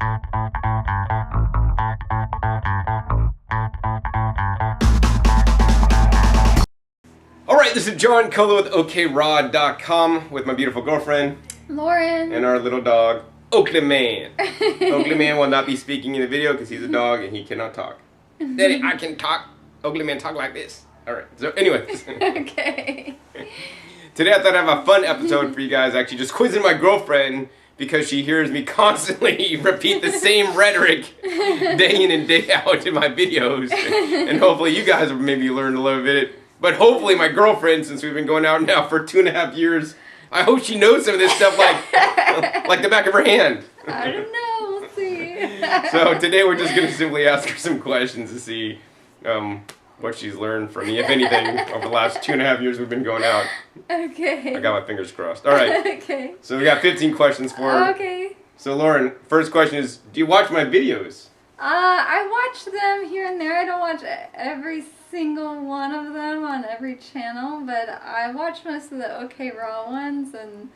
Alright, this is John Colo with okraw.com with my beautiful girlfriend, Lauren, and our little dog, Oakley Man. Oakley Man will not be speaking in the video because he's a dog and he cannot talk. Daddy, I can talk. Oakley Man talk like this. Alright, so anyways. Okay. Today I thought I'd have a fun episode for you guys, actually just quizzing my girlfriend because she hears me constantly repeat the same rhetoric day in and day out in my videos. And hopefully you guys have maybe learned a little bit. But hopefully my girlfriend, since we've been going out now for 2.5 years, I hope she knows some of this stuff like the back of her hand. I don't know, we'll see. So today we're just going to simply ask her some questions to see what she's learned from me, if anything, over the last 2.5 years we've been going out. Okay. I got my fingers crossed. All right. Okay. So we got 15 questions for her. Okay. So Lauren, first question is, do you watch my videos? I watch them here and there. I don't watch every single one of them on every channel, but I watch most of the okraw ones and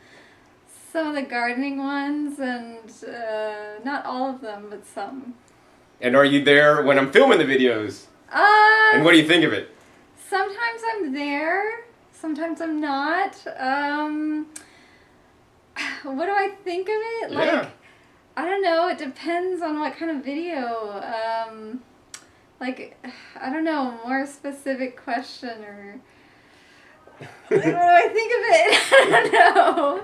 some of the gardening ones, and not all of them, but some. And are you there when I'm filming the videos? And what do you think of it? Sometimes I'm there, sometimes I'm not. What do I think of it? Yeah. Like, I don't know, it depends on what kind of video. Like, I don't know, more specific question, or what do I think of it? I don't know.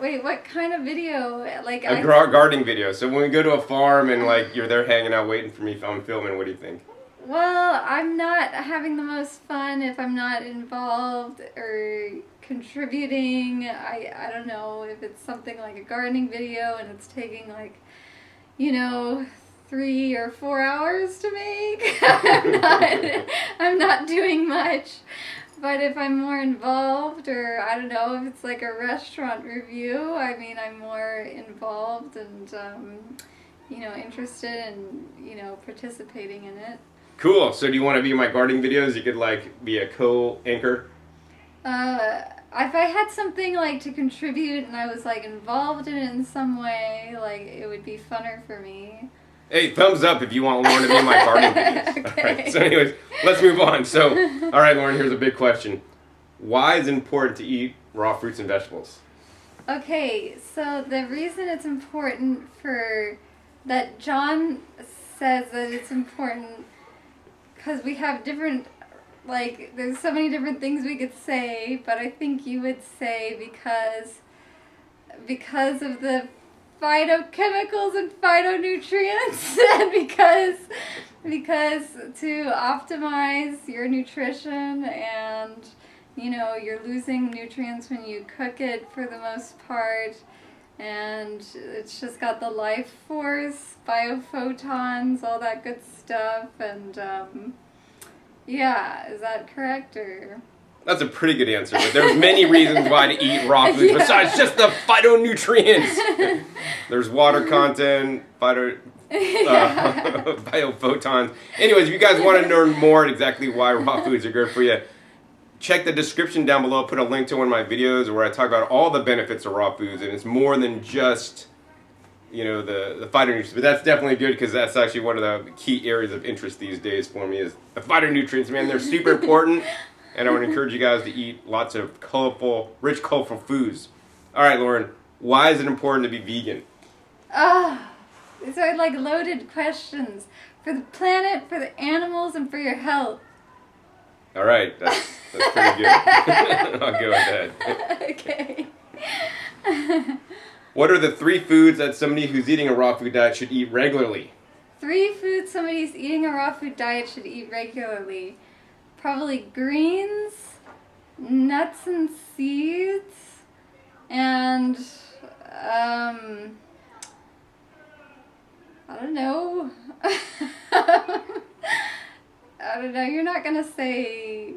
Wait, what kind of video? Like A gardening video. So when we go to a farm and like you're there hanging out waiting for me if I'm filming, what do you think? Well, I'm not having the most fun if I'm not involved or contributing. I don't know, if it's something like a gardening video and it's taking like, 3 or 4 hours to make. I'm not doing much. But if I'm more involved, or I don't know, if it's like a restaurant review, I mean, I'm more involved and, interested in, participating in it. Cool. So do you want to be in my gardening videos? You could like be a co-anchor? If I had something like to contribute and I was like involved in it in some way, like it would be funner for me. Hey, thumbs up if you want Lauren to be in my gardening videos. Okay. All right, so anyways, let's move on. So, all right, Lauren, here's a big question. Why is it important to eat raw fruits and vegetables? Okay, so the reason it's important that John says that it's important, because we have different, like, there's so many different things we could say, but I think you would say because of the phytochemicals and phytonutrients, and because to optimize your nutrition, and you're losing nutrients when you cook it for the most part, and it's just got the life force, biophotons, all that good stuff, and yeah, is that correct, or? That's a pretty good answer, but there's many reasons why to eat raw foods besides just the phytonutrients. There's water content, biophotons. Anyways, if you guys want to learn more exactly why raw foods are good for you, check the description down below. I'll put a link to one of my videos where I talk about all the benefits of raw foods, and it's more than just the phytonutrients, but that's definitely good because that's actually one of the key areas of interest these days for me is the phytonutrients. Man, they're super important. And I would encourage you guys to eat lots of rich, colorful foods. All right, Lauren, why is it important to be vegan? These are like loaded questions. For the planet, for the animals, and for your health. All right, that's pretty good. I'll go with that. Okay. What are the 3 foods that somebody who's eating a raw food diet should eat regularly? 3 foods somebody who's eating a raw food diet should eat regularly. Probably greens, nuts and seeds, and I don't know. I don't know. You're not gonna say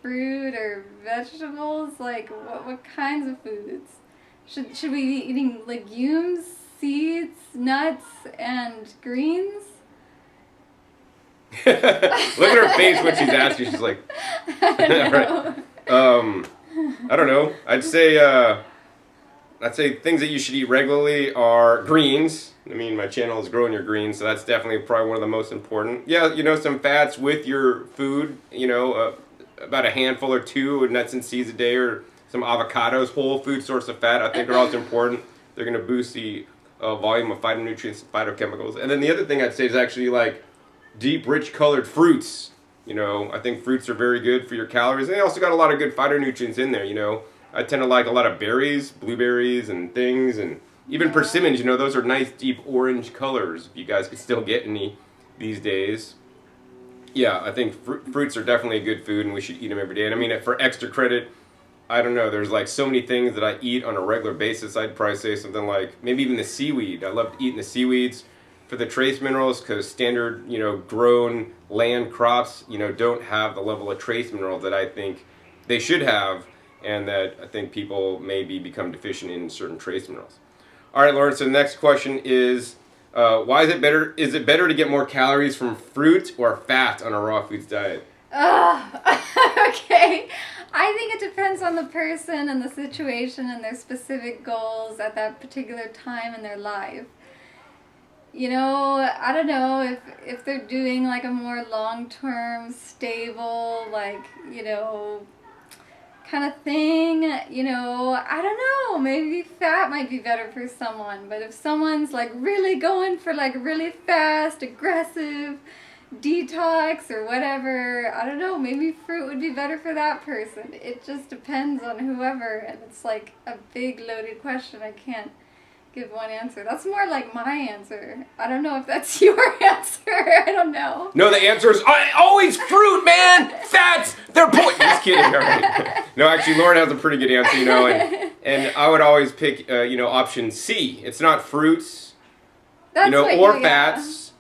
fruit or vegetables. Like what kinds of foods? Should we be eating legumes, seeds, nuts, and greens? Look at her face when she's asking. She's like, I don't know. I don't know. I'd say I'd say things that you should eat regularly are greens. I mean, my channel is Growing Your Greens, so that's definitely probably one of the most important. Yeah, some fats with your food, about a handful or two of nuts and seeds a day, or some avocados, whole food source of fat, I think are also important. They're going to boost the volume of phytonutrients, phytochemicals. And then the other thing I'd say is actually like deep, rich colored fruits. I think fruits are very good for your calories. And they also got a lot of good phytonutrients in there, I tend to like a lot of berries, blueberries and things, and even persimmons, those are nice deep orange colors, if you guys could still get any these days. Yeah, I think fruits are definitely a good food, and we should eat them every day. And I mean, for extra credit, I don't know, there's like so many things that I eat on a regular basis. I'd probably say something like, maybe even the seaweed. I love eating the seaweeds for the trace minerals, because standard, grown land crops, don't have the level of trace minerals that I think they should have, and that I think people maybe become deficient in certain trace minerals. All right, Lauren, so the next question is, why is it better to get more calories from fruit or fat on a raw foods diet? Okay. I think it depends on the person and the situation and their specific goals at that particular time in their life. I don't know if they're doing like a more long-term, stable, like, kind of thing, I don't know, maybe fat might be better for someone. But if someone's like really going for like really fast, aggressive detox or whatever, I don't know, maybe fruit would be better for that person. It just depends on whoever, and it's like a big loaded question. I can't give one answer. That's more like my answer. I don't know if that's your answer. I don't know. No, the answer is always fruit, man. Fats, they're just kidding. All right. No, actually, Lauren has a pretty good answer, and I would always pick, option C. It's not fruits, or fats.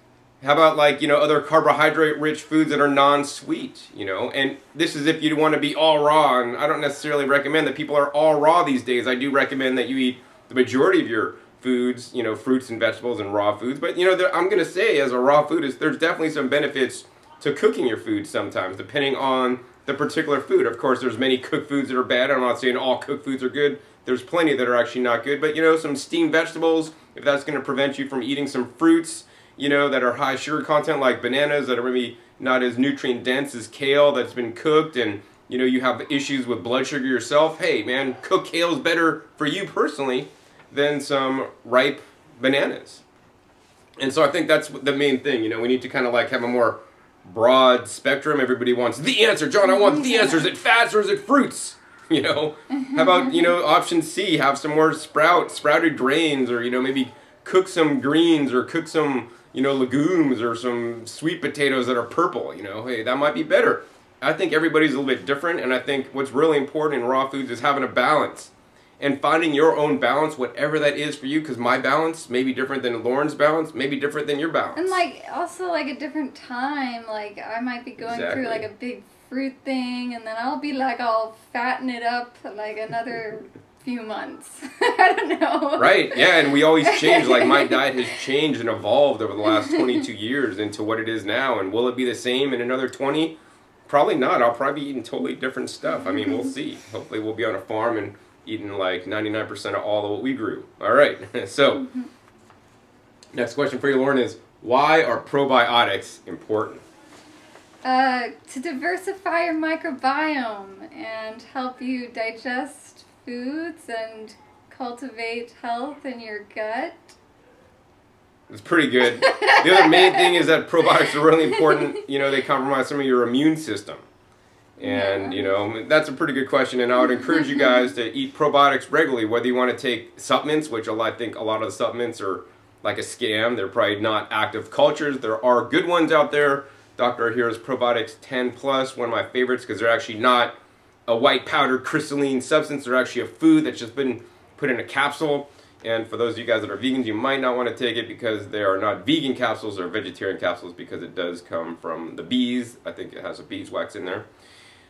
How about like, other carbohydrate-rich foods that are non-sweet, And this is if you want to be all raw, and I don't necessarily recommend that people are all raw these days. I do recommend that you eat the majority of your foods, fruits and vegetables and raw foods. But, I'm going to say as a raw food, there's definitely some benefits to cooking your food sometimes, depending on the particular food. Of course, there's many cooked foods that are bad. I'm not saying all cooked foods are good. There's plenty that are actually not good. But, some steamed vegetables, if that's going to prevent you from eating some fruits, that are high sugar content, like bananas, that are maybe not as nutrient dense as kale that's been cooked, and you have issues with blood sugar yourself. Hey man, cooked kale is better for you personally than some ripe bananas. And so I think that's the main thing. We need to kind of like have a more broad spectrum. Everybody wants the answer. John, I want the answer. Is it fats or is it fruits? How about, option C, have some more sprouted grains, or, maybe cook some greens, or cook some, legumes, or some sweet potatoes that are purple, hey, that might be better. I think everybody's a little bit different, and I think what's really important in raw foods is having a balance. And finding your own balance, whatever that is for you, because my balance may be different than Lauren's balance, may be different than your balance. And like, also like a different time, like I might be going through like a big fruit thing, and then I'll be like, I'll fatten it up like another few months. I don't know. Right, yeah, and we always change. Like my diet has changed and evolved over the last 22 years into what it is now. And will it be the same in another 20? Probably not. I'll probably be eating totally different stuff. I mean, we'll see. Hopefully we'll be on a farm and eating like 99% of all of what we grew. All right, so next question for you, Lauren, is why are probiotics important? To diversify your microbiome and help you digest foods and cultivate health in your gut. It's pretty good. The other main thing is that probiotics are really important. They compromise some of your immune system. And, that's a pretty good question. And I would encourage you guys to eat probiotics regularly, whether you want to take supplements, which I think a lot of the supplements are like a scam. They're probably not active cultures. There are good ones out there. Dr. Ahira's Probiotics 10 Plus, one of my favorites, because they're actually not a white powdered crystalline substance. They're actually a food that's just been put in a capsule. And for those of you guys that are vegans, you might not want to take it because they are not vegan capsules, or vegetarian capsules, because it does come from the bees. I think it has a beeswax in there.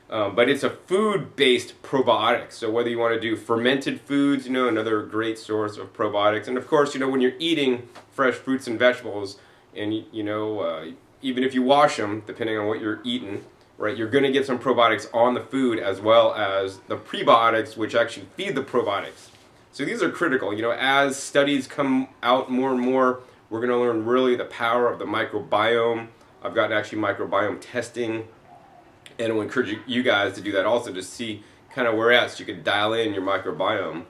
But it's a food-based probiotic. So whether you want to do fermented foods, another great source of probiotics. And of course, when you're eating fresh fruits and vegetables, and even if you wash them, depending on what you're eating, right, you're going to get some probiotics on the food, as well as the prebiotics, which actually feed the probiotics. So these are critical. You know, as studies come out more and more, we're going to learn really the power of the microbiome. I've gotten actually microbiome testing, and I will encourage you guys to do that also, to see kind of where at, so you can dial in your microbiome,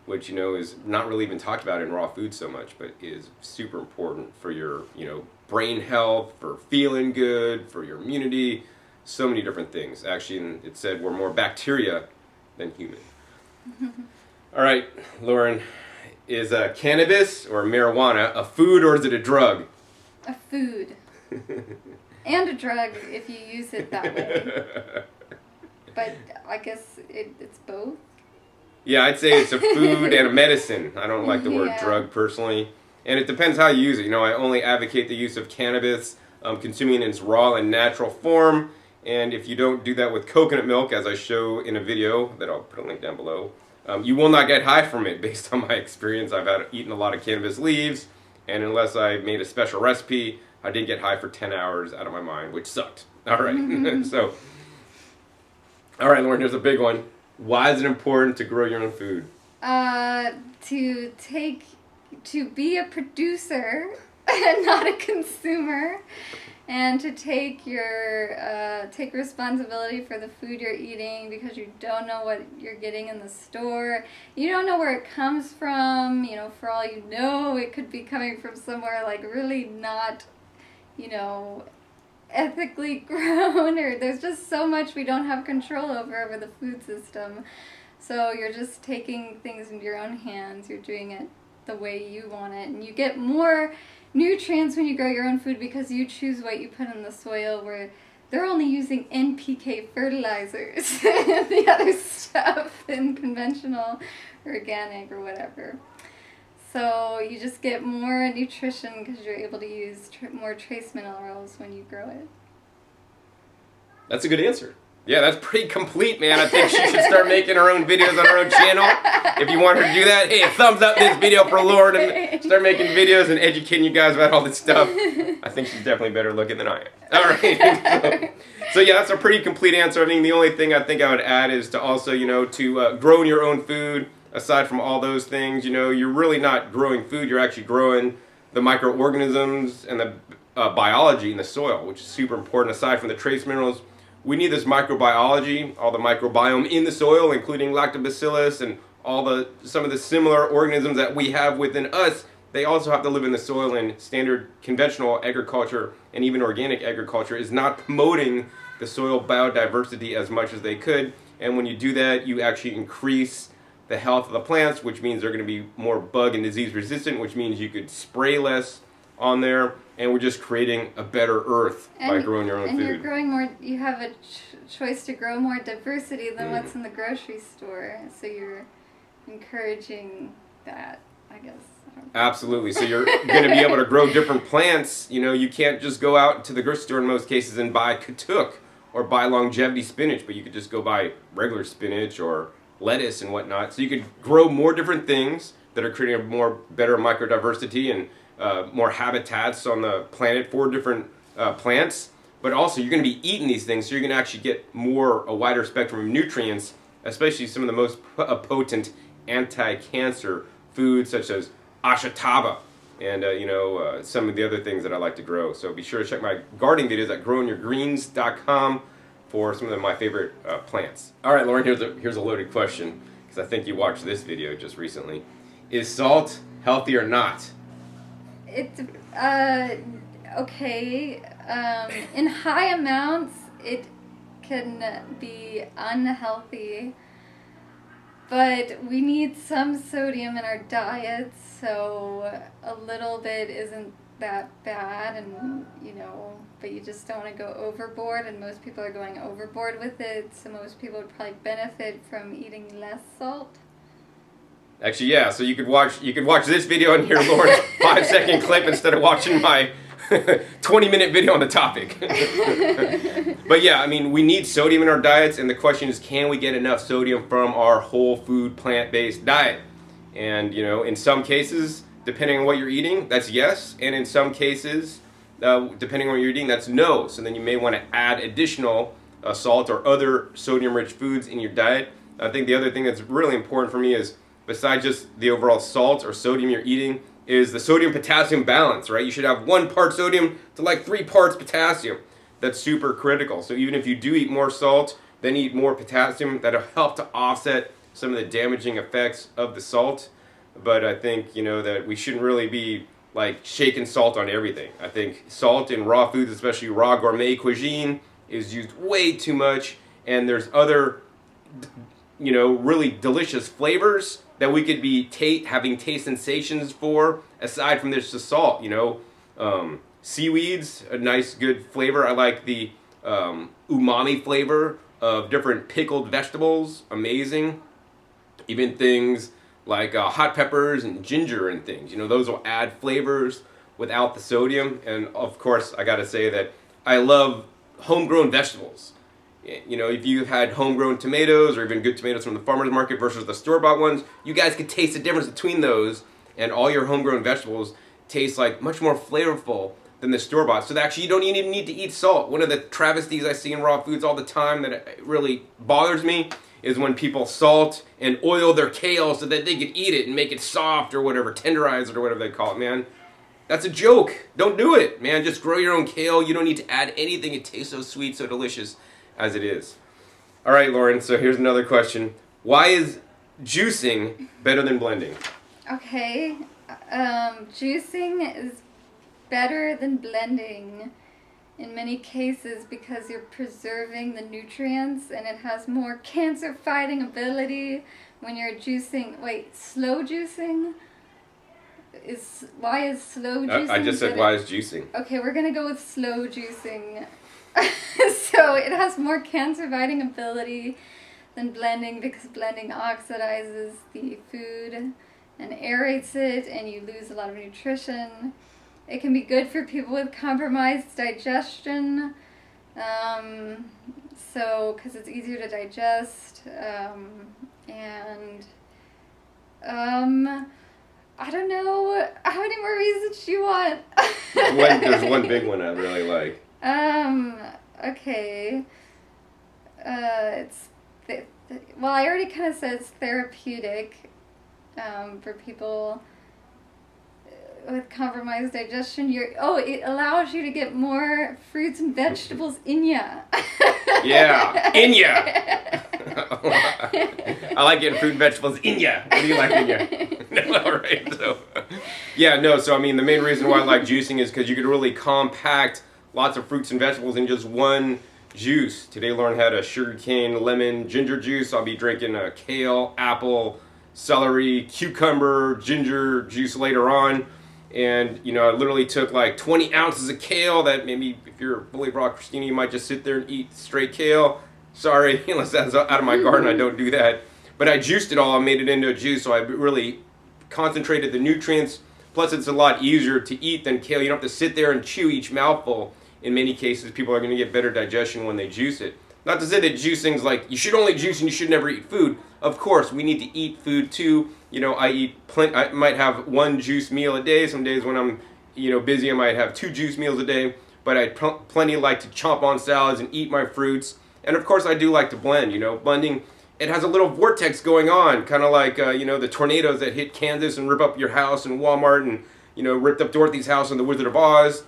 which, you know, is not really even talked about in raw food so much, but is super important for your, you know, brain health, for feeling good, for your immunity, so many different things. Actually, it said we're more bacteria than human. All right, Lauren, is cannabis or marijuana a food or is it a drug? A food. And a drug if you use it that way. But I guess it's both. Yeah, I'd say it's a food and a medicine. I don't like the word drug personally. And it depends how you use it. You know, I only advocate the use of cannabis, consuming it in its raw and natural form. And if you don't do that with coconut milk, as I show in a video that I'll put a link down below, you will not get high from it based on my experience. I've eaten a lot of cannabis leaves, and unless I made a special recipe, I didn't get high for 10 hours out of my mind, which sucked. All right. So, all right, Lauren, here's a big one. Why is it important to grow your own food? To be a producer and not a consumer, and to take responsibility for the food you're eating, because you don't know what you're getting in the store. You don't know where it comes from. You know, for all you know, it could be coming from somewhere like really not, you know, ethically grown, or there's just so much we don't have control over the food system. So you're just taking things into your own hands. You're doing it the way you want it, and you get more nutrients when you grow your own food because you choose what you put in the soil, where they're only using NPK fertilizers and the other stuff in conventional organic or whatever. So you just get more nutrition because you're able to use more trace minerals when you grow it. That's a good answer. Yeah, that's pretty complete, man. I think she should start making her own videos on her own channel. If you want her to do that, hey, thumbs up this video for Lauren and start making videos and educating you guys about all this stuff. I think she's definitely better looking than I am. All right. So yeah, that's a pretty complete answer. I mean, the only thing I think I would add is to also, you know, to grow your own food. Aside from all those things, you know, you're really not growing food. You're actually growing the microorganisms and the biology in the soil, which is super important. Aside from the trace minerals, we need this microbiology, all the microbiome in the soil, including lactobacillus and some of the similar organisms that we have within us. They also have to live in the soil, and standard conventional agriculture and even organic agriculture is not promoting the soil biodiversity as much as they could. And when you do that, you actually increase the health of the plants, which means they're going to be more bug and disease resistant, which means you could spray less on there, and we're just creating a better earth by growing your own food. And you're growing more, you have a choice to grow more diversity than what's in the grocery store, so you're encouraging that, I guess. Absolutely. So you're going to be able to grow different plants. You know, you can't just go out to the grocery store in most cases and buy katuk or buy longevity spinach, but you could just go buy regular spinach or lettuce and whatnot. So you could grow more different things that are creating a better microdiversity and more habitats on the planet for different plants. But also you're going to be eating these things, so you're going to actually get a wider spectrum of nutrients, especially some of the most potent anti-cancer foods such as ashwagandha and some of the other things that I like to grow. So be sure to check my gardening videos at growingyourgreens.com for some of my favorite plants. All right, Lauren, here's a loaded question, because I think you watched this video just recently. Is salt healthy or not? It's okay. In high amounts, it can be unhealthy, but we need some sodium in our diets, so a little bit isn't that bad, and but you just don't want to go overboard, and most people are going overboard with it, so most people would probably benefit from eating less salt. Actually, yeah, so you could watch this video and hear Lauren's 5-second clip instead of watching my 20-minute video on the topic. But yeah, I mean, we need sodium in our diets, and the question is, can we get enough sodium from our whole food, plant-based diet? And, in some cases, depending on what you're eating, that's yes, and in some cases, depending on what you're eating, that's no. So then you may want to add additional salt or other sodium-rich foods in your diet. I think the other thing that's really important for me is, besides just the overall salt or sodium you're eating, is the sodium-potassium balance, right? You should have 1 part sodium to like 3 parts potassium. That's super critical. So even if you do eat more salt, then eat more potassium, that'll help to offset some of the damaging effects of the salt. But I think, that we shouldn't really be like shaking salt on everything. I think salt in raw foods, especially raw gourmet cuisine, is used way too much. And there's other, really delicious flavors that we could be having taste sensations for, aside from just the salt, seaweeds, a nice good flavor. I like the umami flavor of different pickled vegetables, amazing. Even things like hot peppers and ginger and things, those will add flavors without the sodium. And of course, I gotta say that I love homegrown vegetables. If you've had homegrown tomatoes or even good tomatoes from the farmer's market versus the store-bought ones, you guys could taste the difference between those, and all your homegrown vegetables taste like much more flavorful than the store-bought. So that actually you don't even need to eat salt. One of the travesties I see in raw foods all the time that really bothers me is when people salt and oil their kale so that they could eat it and make it soft or whatever, tenderize it or whatever they call it, man. That's a joke. Don't do it, man. Just grow your own kale. You don't need to add anything. It tastes so sweet, so delicious as it is. All right, Lauren, so here's another question. Why is juicing better than blending? Okay, juicing is better than blending in many cases because you're preserving the nutrients and it has more cancer-fighting ability when you're juicing. Wait, slow juicing? Why is slow juicing I just said, why is juicing? Okay, we're going to go with slow juicing. So it has more cancer-fighting ability than blending because blending oxidizes the food and aerates it and you lose a lot of nutrition. It can be good for people with compromised digestion, because it's easier to digest, I don't know, how many more reasons do you want? There's one big one I really like. Okay, well, I already kind of said it's therapeutic, for people with compromised digestion. It allows you to get more fruits and vegetables in ya. Yeah, in ya. I like getting fruit and vegetables in ya. What do you like in ya? No, all right. So, so I mean, the main reason why I like juicing is because you can really compact lots of fruits and vegetables in just one juice. Today, Lauren had a sugarcane, lemon, ginger juice. I'll be drinking a kale, apple, celery, cucumber, ginger juice later on. And, I literally took like 20 ounces of kale that maybe if you're fully raw Christina, you might just sit there and eat straight kale. Sorry, unless that's out of my garden, I don't do that. But I juiced it all and made it into a juice, so I really concentrated the nutrients. Plus, it's a lot easier to eat than kale. You don't have to sit there and chew each mouthful. In many cases, people are going to get better digestion when they juice it. Not to say that juicing's like, you should only juice and you should never eat food. Of course, we need to eat food too. I might have 1 juice meal a day. Some days when I'm, busy, I might have 2 juice meals a day. But I plenty like to chomp on salads and eat my fruits. And of course, I do like to blend. Blending, it has a little vortex going on, kind of like, the tornadoes that hit Kansas and rip up your house and Walmart and, ripped up Dorothy's house and the Wizard of Oz.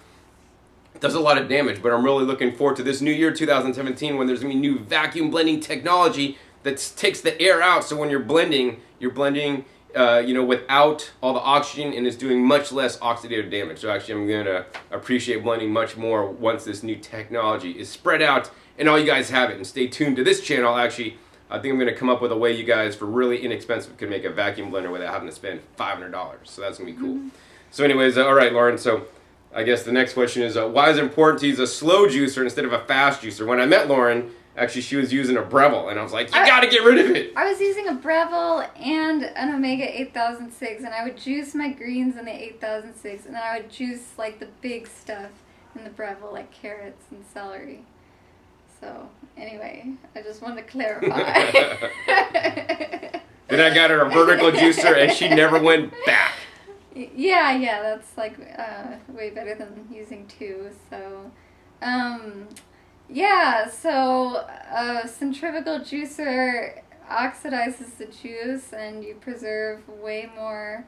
It does a lot of damage, but I'm really looking forward to this new year, 2017, when there's going to be new vacuum blending technology that takes the air out. So when you're blending, without all the oxygen, and is doing much less oxidative damage. So actually, I'm going to appreciate blending much more once this new technology is spread out and all you guys have it. And stay tuned to this channel. Actually, I think I'm going to come up with a way you guys, for really inexpensive, could make a vacuum blender without having to spend $500. So that's going to be cool. Mm-hmm. So anyways, all right, Lauren, so I guess the next question is, why is it important to use a slow juicer instead of a fast juicer? When I met Lauren, actually, she was using a Breville, and I was like, you gotta get rid of it. I was using a Breville and an Omega 8006, and I would juice my greens in the 8006, and then I would juice, like, the big stuff in the Breville, like carrots and celery. So, anyway, I just wanted to clarify. Then I got her a vertical juicer, and she never went back. Yeah, that's like way better than using 2. So, centrifugal juicer oxidizes the juice, and you preserve way more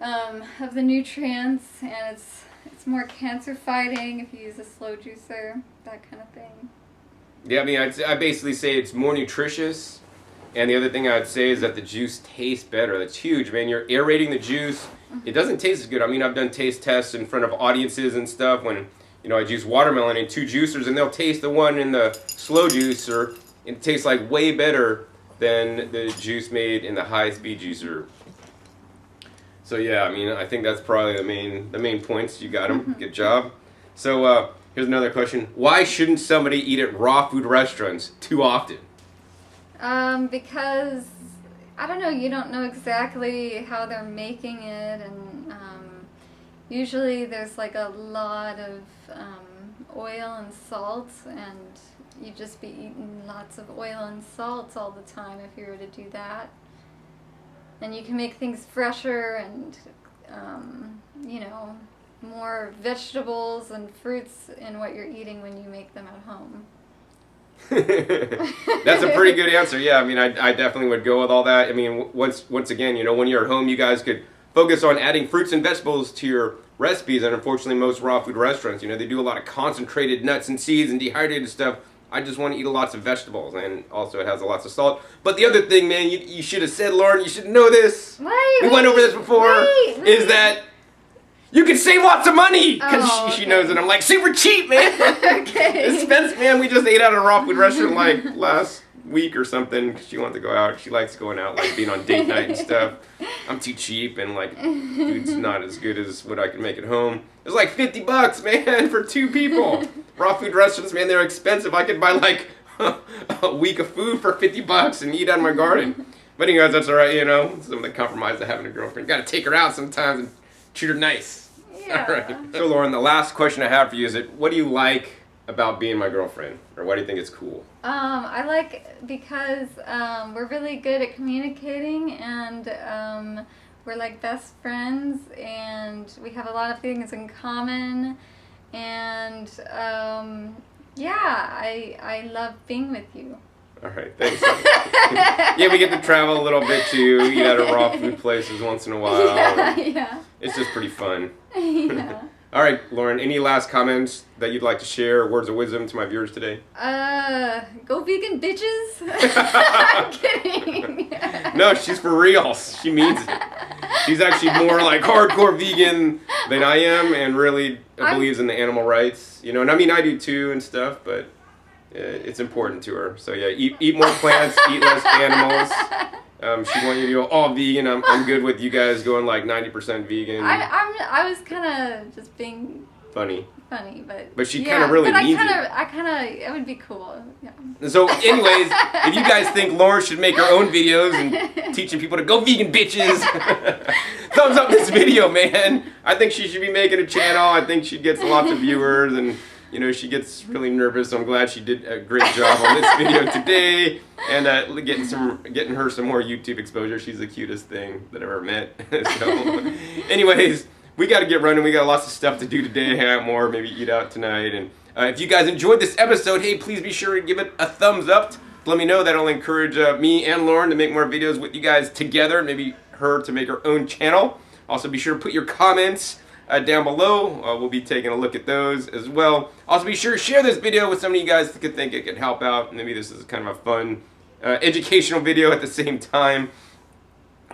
of the nutrients, and it's more cancer fighting if you use a slow juicer, that kind of thing. Yeah, I mean, I basically say it's more nutritious, and the other thing I'd say is that the juice tastes better. That's huge, man. You're aerating the juice. It doesn't taste as good. I mean, I've done taste tests in front of audiences and stuff when, I juice watermelon in 2 juicers, and they'll taste the one in the slow juicer, and it tastes like way better than the juice made in the high-speed juicer. So yeah, I mean, I think that's probably the main points. You got them. Good job. So here's another question: why shouldn't somebody eat at raw food restaurants too often? Because I don't know. You don't know exactly how they're making it, and usually there's like a lot of oil and salt, and you'd just be eating lots of oil and salt all the time if you were to do that. And you can make things fresher and, more vegetables and fruits in what you're eating when you make them at home. That's a pretty good answer. Yeah, I mean, I definitely would go with all that. I mean, once again, when you're at home, you guys could focus on adding fruits and vegetables to your recipes. And unfortunately, most raw food restaurants, they do a lot of concentrated nuts and seeds and dehydrated stuff. I just want to eat lots of vegetables, and also it has lots of salt. But the other thing, man, you should have said, Lauren, you should know this. We went over this before. Is that you can save lots of money, because she knows it. I'm like, super cheap, man. Okay. Spence, man, we just ate at a raw food restaurant like last week or something, because she wanted to go out. She likes going out, like being on date night and stuff. I'm too cheap, and like food's not as good as what I can make at home. It was like $50, man, for 2 people. Raw food restaurants, man, they're expensive. I could buy like a week of food for $50 and eat out of my garden. But anyways, that's all right, some of the compromise of having a girlfriend. You got to take her out sometimes and treat her nice. Yeah. All right. So, Lauren, the last question I have for you is what do you like about being my girlfriend? Or why do you think it's cool? I like because we're really good at communicating, and we're like best friends, and we have a lot of things in common. And I love being with you. All right, thanks. Yeah, we get to travel a little bit too, eat at a raw food places once in a while. Yeah. It's just pretty fun. Yeah. All right, Lauren, any last comments that you'd like to share, words of wisdom to my viewers today? Go vegan, bitches. I'm kidding. No, she's for real. She means it. She's actually more like hardcore vegan than I am, and really believes in the animal rights. And I mean, I do too and stuff, but it's important to her. So yeah, eat more plants, eat less animals. She wanted you to go all vegan. I'm good with you guys going like 90% vegan. I was kind of just being funny, but she kind of really means it. It would be cool. Yeah. So, anyways, if you guys think Lauren should make her own videos and teaching people to go vegan, bitches, thumbs up this video, man. I think she should be making a channel. I think she gets lots of viewers, and she gets really nervous. So I'm glad she did a great job on this video today, and getting her some more YouTube exposure. She's the cutest thing that I've ever met. So, anyways, we got to get running. We got lots of stuff to do today. Hang out more, maybe eat out tonight. And if you guys enjoyed this episode, hey, please be sure to give it a thumbs up. Let me know. That'll encourage me and Lauren to make more videos with you guys together. Maybe her to make her own channel. Also, be sure to put your comments down below. We'll be taking a look at those as well. Also, be sure to share this video with some of you guys that could think it could help out. Maybe this is kind of a fun educational video at the same time.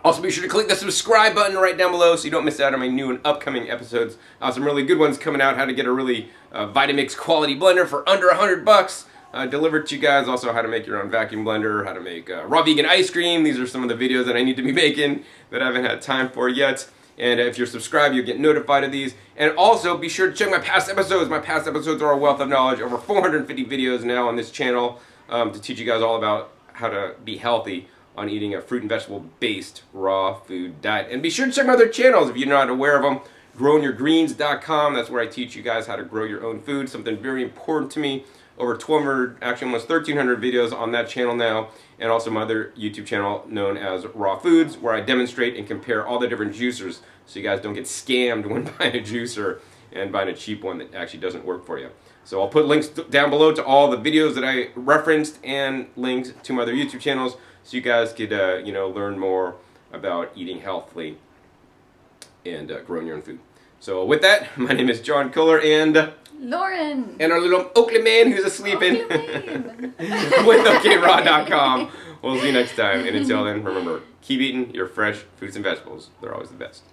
Also, be sure to click the subscribe button right down below so you don't miss out on my new and upcoming episodes. Some really good ones coming out. How to get a really Vitamix quality blender for under $100. Delivered to you guys. Also, how to make your own vacuum blender. How to make raw vegan ice cream. These are some of the videos that I need to be making that I haven't had time for yet. And if you're subscribed, you'll get notified of these. And also, be sure to check my past episodes. My past episodes are a wealth of knowledge. Over 450 videos now on this channel to teach you guys all about how to be healthy on eating a fruit and vegetable-based raw food diet. And be sure to check my other channels if you're not aware of them. GrowingYourGreens.com. That's where I teach you guys how to grow your own food. Something very important to me. Over 1,200, actually almost 1,300 videos on that channel now. And also my other YouTube channel known as Raw Foods, where I demonstrate and compare all the different juicers so you guys don't get scammed when buying a juicer and buying a cheap one that actually doesn't work for you. So I'll put links down below to all the videos that I referenced and links to my other YouTube channels so you guys could learn more about eating healthily and growing your own food. So with that, my name is John Kohler and Lauren. And our little Oakley man who's asleeping with okraw.com. We'll see you next time. And until then, remember, keep eating your fresh fruits and vegetables. They're always the best.